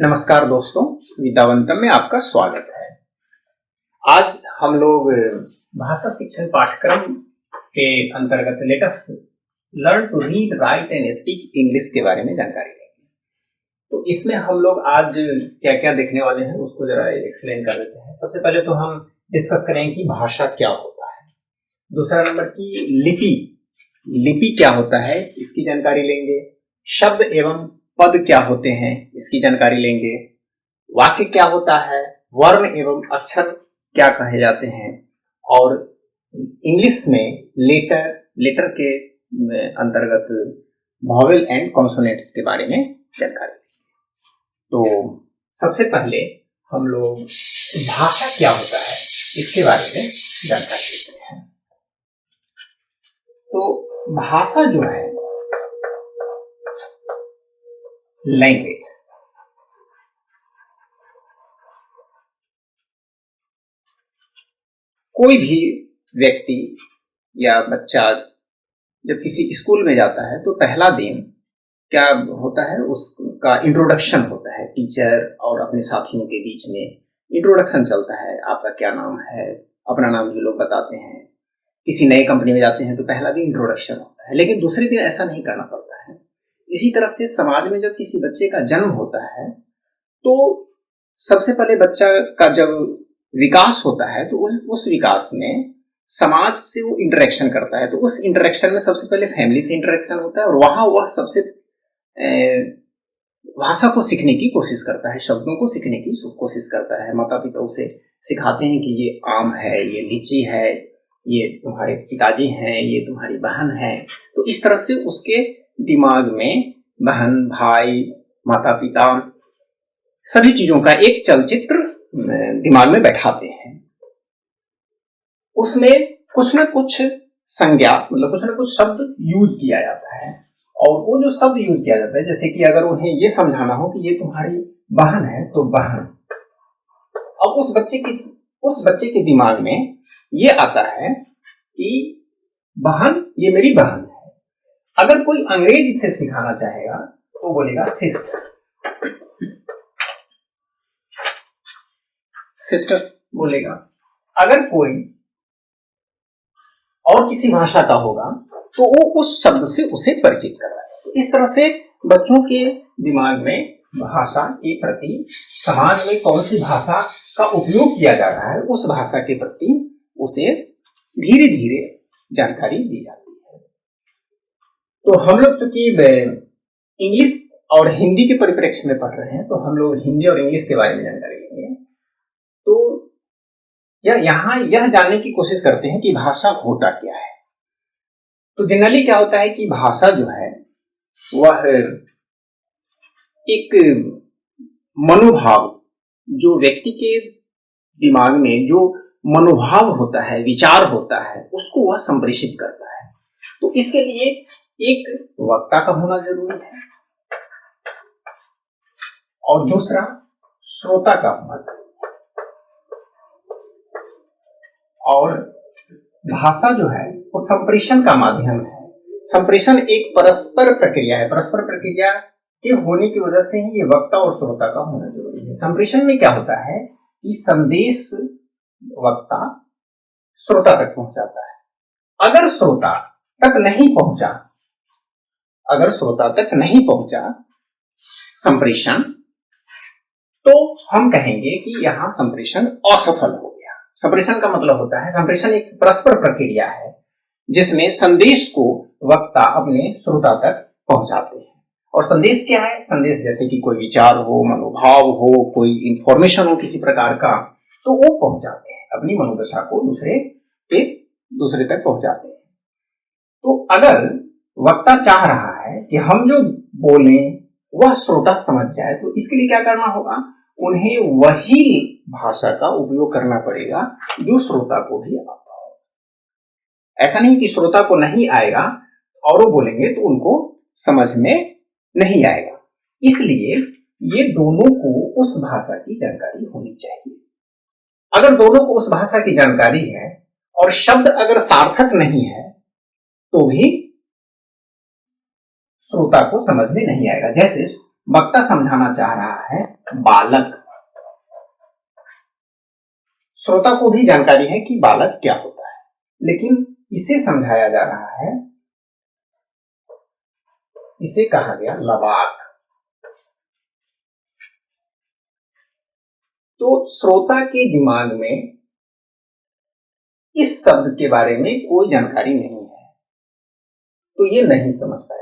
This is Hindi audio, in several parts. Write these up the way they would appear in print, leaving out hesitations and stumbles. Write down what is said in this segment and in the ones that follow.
नमस्कार दोस्तों, विद्यावंतम में आपका स्वागत है। आज हम लोग भाषा शिक्षण पाठ्यक्रम के अंतर्गत let us learn to read, write and speak English के बारे में जानकारी लेंगे। तो इसमें हम लोग आज क्या क्या देखने वाले हैं उसको जरा एक्सप्लेन कर देते हैं। सबसे पहले तो हम डिस्कस करेंगे कि भाषा क्या होता है। दूसरा नंबर की लिपि क्या होता है, इसकी जानकारी लेंगे। शब्द एवं पद क्या होते हैं, इसकी जानकारी लेंगे। वाक्य क्या होता है, वर्ण एवं अक्षर क्या कहे जाते हैं, और इंग्लिश में लेटर के अंतर्गत वॉवेल एंड कॉन्सोनेंट्स के बारे में जानकारी लेंगे। तो सबसे पहले हम लोग भाषा क्या होता है इसके बारे में जानकारी लेते हैं। तो भाषा जो है लैंग्वेज, कोई भी व्यक्ति या बच्चा जब किसी स्कूल में जाता है तो पहला दिन क्या होता है, उसका इंट्रोडक्शन होता है। टीचर और अपने साथियों के बीच में इंट्रोडक्शन चलता है। आपका क्या नाम है, अपना नाम जो लोग बताते हैं। किसी नए कंपनी में जाते हैं तो पहला दिन इंट्रोडक्शन होता है, लेकिन दूसरे दिन ऐसा नहीं करना पड़ता है। इसी तरह से समाज में जब किसी बच्चे का जन्म होता है तो सबसे पहले बच्चा का जब विकास होता है तो उस विकास में समाज से वो इंटरेक्शन करता है। तो उस इंटरेक्शन में सबसे पहले फैमिली से इंटरेक्शन होता है और वहां वह सबसे भाषा को सीखने की कोशिश करता है, शब्दों को सीखने की कोशिश करता है। माता पिता उसे सिखाते हैं कि ये आम है, ये लीची है, ये तुम्हारे पिताजी हैं, ये तुम्हारी बहन है। तो इस तरह से उसके दिमाग में बहन, भाई, माता पिता सभी चीजों का एक चलचित्र दिमाग में बैठाते हैं। उसमें कुछ ना कुछ संज्ञा, मतलब कुछ ना कुछ शब्द यूज किया जाता है। और वो जो शब्द यूज किया जाता है, जैसे कि अगर उन्हें ये समझाना हो कि ये तुम्हारी बहन है तो बहन। अब उस बच्चे के दिमाग में ये आता है कि बहन, ये मेरी बहन है। अगर कोई अंग्रेज इसे सिखाना चाहेगा तो बोलेगा सिस्टर, सिस्टर बोलेगा। अगर कोई और किसी भाषा का होगा तो वो उस शब्द से उसे परिचित कराएगा। तो इस तरह से बच्चों के दिमाग में भाषा के प्रति, समाज में कौन सी भाषा का उपयोग किया जा रहा है, उस भाषा के प्रति उसे धीरे धीरे जानकारी दी जाती है। तो हम लोग चूंकि इंग्लिश और हिंदी के परिप्रेक्ष्य में पढ़ रहे हैं तो हम लोग हिंदी और इंग्लिश के बारे में जानकारी लेंगे। तो यहाँ यह जानने की कोशिश करते हैं कि भाषा होता क्या है। तो जनरली क्या होता है कि भाषा जो है वह एक मनोभाव, जो व्यक्ति के दिमाग में जो मनोभाव होता है, विचार होता है, उसको वह संप्रेषित करता है। तो इसके लिए एक वक्ता का होना जरूरी है और दूसरा श्रोता का होना जरूरी है। और भाषा जो है वो संप्रेषण का माध्यम है। संप्रेषण एक परस्पर प्रक्रिया है। परस्पर प्रक्रिया के होने की वजह से ही ये वक्ता और श्रोता का होना जरूरी है। संप्रेषण में क्या होता है कि संदेश वक्ता श्रोता तक पहुंचाता है। अगर श्रोता तक नहीं पहुंचा संप्रेषण, तो हम कहेंगे कि यहां संप्रेषण असफल हो गया। संप्रेषण का मतलब होता है, संप्रेषण एक परस्पर प्रक्रिया है जिसमें संदेश को वक्ता अपने श्रोता तक पहुंचाते हैं। और संदेश क्या है? संदेश जैसे कि कोई विचार हो, मनोभाव हो, कोई इंफॉर्मेशन हो किसी प्रकार का, तो वो पहुंचाते हैं, अपनी मनोदशा को दूसरे तक पहुंचाते हैं। तो अगर वक्ता चाह रहा है कि हम जो बोलें वह श्रोता समझ जाए, तो इसके लिए क्या करना होगा? उन्हें वही भाषा का उपयोग करना पड़ेगा जो श्रोता को भी आता हो। ऐसा नहीं कि श्रोता को नहीं आएगा और वो बोलेंगे तो उनको समझ में नहीं आएगा। इसलिए ये दोनों को उस भाषा की जानकारी होनी चाहिए। अगर दोनों को उस भाषा की जानकारी है और शब्द अगर सार्थक नहीं है तो भी श्रोता को समझ में नहीं आएगा। जैसे वक्ता समझाना चाह रहा है बालक, श्रोता को भी जानकारी है कि बालक क्या होता है, लेकिन इसे समझाया जा रहा है, इसे कहा गया लबाक। तो श्रोता के दिमाग में इस शब्द के बारे में कोई जानकारी नहीं है, तो ये नहीं समझ पाएगा।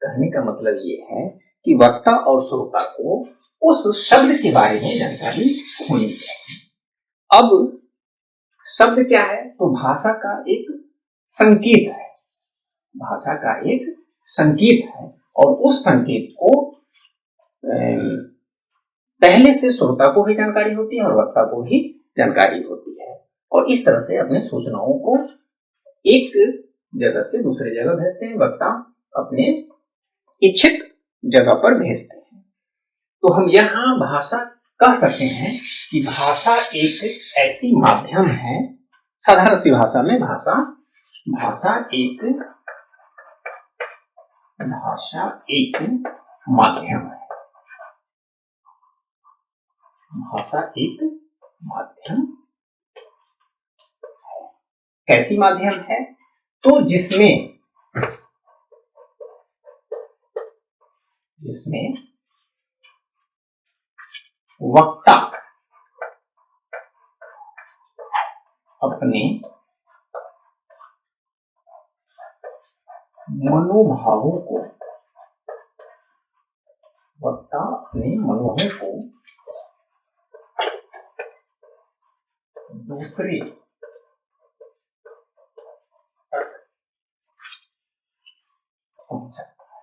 कहने का मतलब ये है कि वक्ता और श्रोता को उस शब्द के बारे में जानकारी होनी चाहिए। अब शब्द क्या है? तो भाषा का एक संकेत है, भाषा का एक संकेत है, और उस संकेत को पहले से श्रोता को भी जानकारी होती है और वक्ता को भी जानकारी होती है, और इस तरह से अपने सूचनाओं को एक जगह से दूसरे जगह भेजते हैं, वक्ता अपने इच्छित जगह पर भेजते हैं। तो हम यहाँ भाषा कह सकते हैं कि भाषा एक ऐसी माध्यम है, साधारण सी भाषा में भाषा एक माध्यम है, भाषा एक माध्यम है। कैसी माध्यम है? तो जिसमें वक्ता अपने मनोभावों को दूसरे तक पहुंचाता है।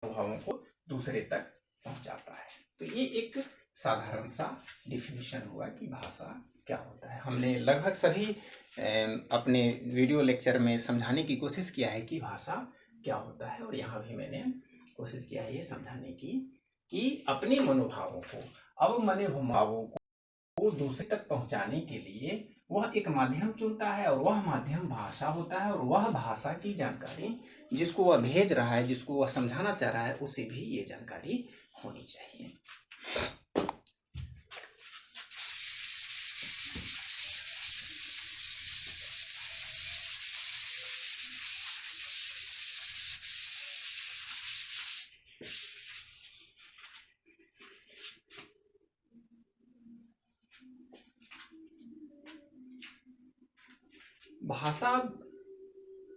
भावों को दूसरे तक पहुंचाता है। तो ये एक साधारण सा डिफिनेशन हुआ कि भाषा क्या होता है। हमने लगभग सभी अपने वीडियो लेक्चर में समझाने की कोशिश किया है कि भाषा क्या होता है, और यहाँ भी मैंने कोशिश किया है ये समझाने की कि अपने मनोभावों को दूसरे तक पहुंचाने के लिए वह एक माध्यम चुनता है, और वह माध्यम भाषा होता है, और वह भाषा की जानकारी जिसको वह भेज रहा है, जिसको वह समझाना चाह रहा है, उसे भी ये जानकारी होनी चाहिए। भाषा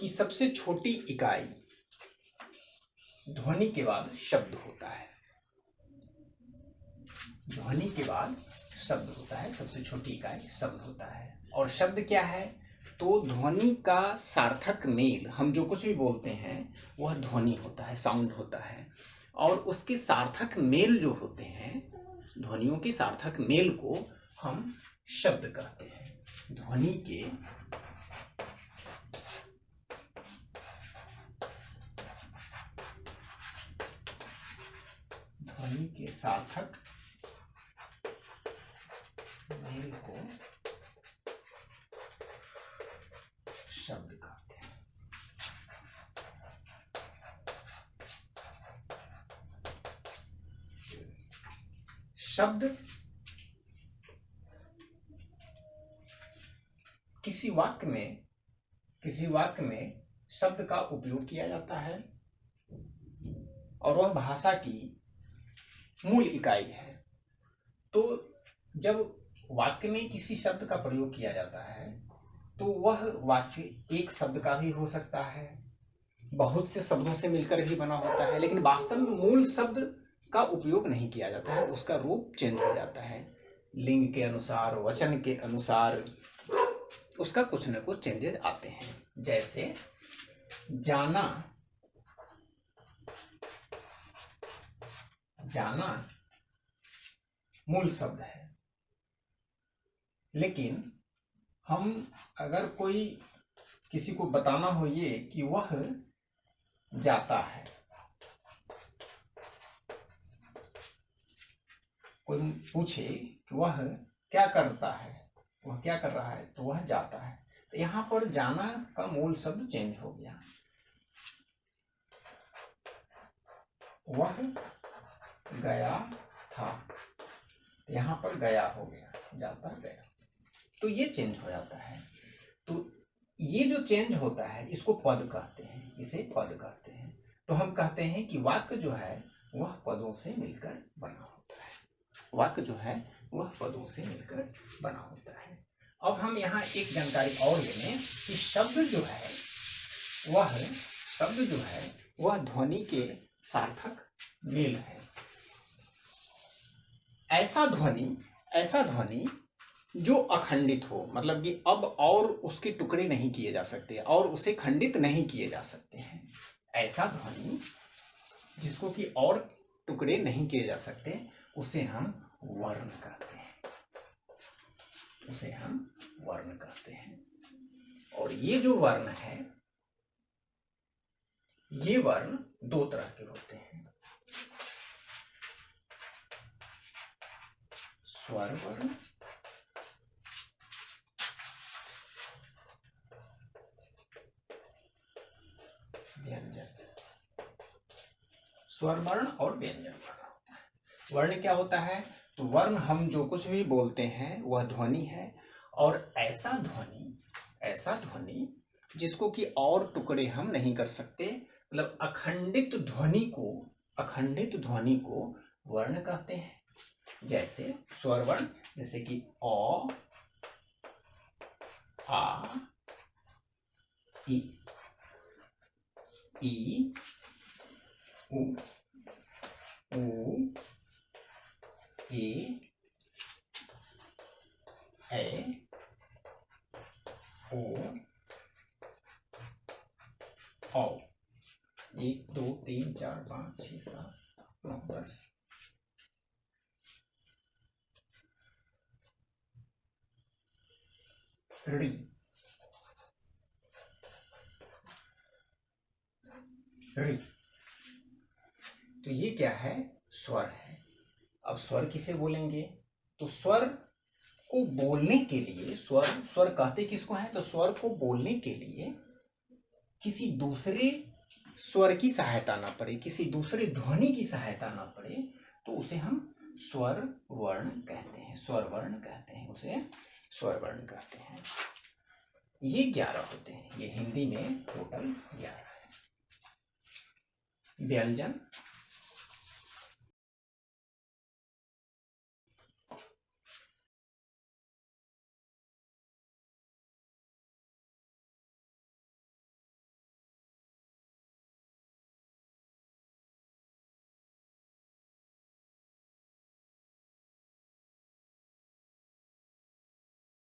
की सबसे छोटी इकाई ध्वनि के बाद शब्द होता है। ध्वनि के बाद शब्द होता है, सबसे छोटी इकाई शब्द होता है। और शब्द क्या है? तो ध्वनि का सार्थक मेल, हम जो कुछ भी बोलते हैं वह ध्वनि होता है, साउंड होता है, और उसके सार्थक मेल जो होते हैं, ध्वनियों के सार्थक मेल को हम शब्द कहते हैं। ध्वनि के सार्थक मेल को शब्द कहते हैं। शब्द किसी वाक्य में शब्द का उपयोग किया जाता है, और वह भाषा की मूल इकाई है। तो जब वाक्य में किसी शब्द का प्रयोग किया जाता है तो वह वाक्य एक शब्द का भी हो सकता है, बहुत से शब्दों से मिलकर भी बना होता है, लेकिन वास्तव में मूल शब्द का उपयोग नहीं किया जाता है, उसका रूप चेंज हो जाता है। लिंग के अनुसार, वचन के अनुसार उसका कुछ न कुछ चेंजेस आते हैं। जैसे जाना मूल शब्द है, लेकिन हम अगर किसी को बताना हो ये कि वह जाता है, कोई पूछे कि वह क्या करता है, वह क्या कर रहा है, तो वह जाता है। तो यहाँ पर जाना का मूल शब्द चेंज हो गया, वह गया था, यहाँ पर गया हो गया, जाता गया, तो ये चेंज हो जाता है। तो ये जो चेंज होता है इसको पद कहते हैं, इसे पद कहते हैं। तो हम कहते हैं कि वाक्य जो है वह पदों से मिलकर बना होता है, वाक्य जो है वह पदों से मिलकर बना होता है। अब हम यहाँ एक जानकारी और ले लें कि शब्द जो है वह ध्वनि के सार्थक मेल है। ऐसा ध्वनि जो अखंडित हो, मतलब कि अब और उसके टुकड़े नहीं किए जा सकते और उसे खंडित नहीं किए जा सकते हैं। ऐसा ध्वनि जिसको कि और टुकड़े नहीं किए जा सकते, उसे हम वर्ण कहते हैं, उसे हम वर्ण कहते हैं। और ये जो वर्ण है, ये वर्ण दो तरह के होते हैं, स्वर वर्ण व्यंजन, स्वर वर्ण और व्यंजन वर्ण। वर्ण क्या होता है? तो वर्ण हम जो कुछ भी बोलते हैं वह ध्वनि है, और ऐसा ध्वनि जिसको कि और टुकड़े हम नहीं कर सकते, मतलब अखंडित ध्वनि को वर्ण कहते हैं। जैसे स्वर वर्ण, जैसे कि अ, आ, इ, उ, ए, ओ, औ। 1 2 3 4 5 6 7 9 10। ऋ, तो ये क्या है? स्वर है। अब स्वर किसे बोलेंगे? तो स्वर को बोलने के लिए, स्वर कहते किसको है? तो स्वर को बोलने के लिए किसी दूसरे स्वर की सहायता ना पड़े, किसी दूसरे ध्वनि की सहायता ना पड़े, तो उसे हम स्वर वर्ण कहते हैं, स्वर वर्ण कहते हैं, उसे स्वर वर्ण कहते हैं। ये 11 होते हैं, ये हिंदी में टोटल 11 है। व्यंजन,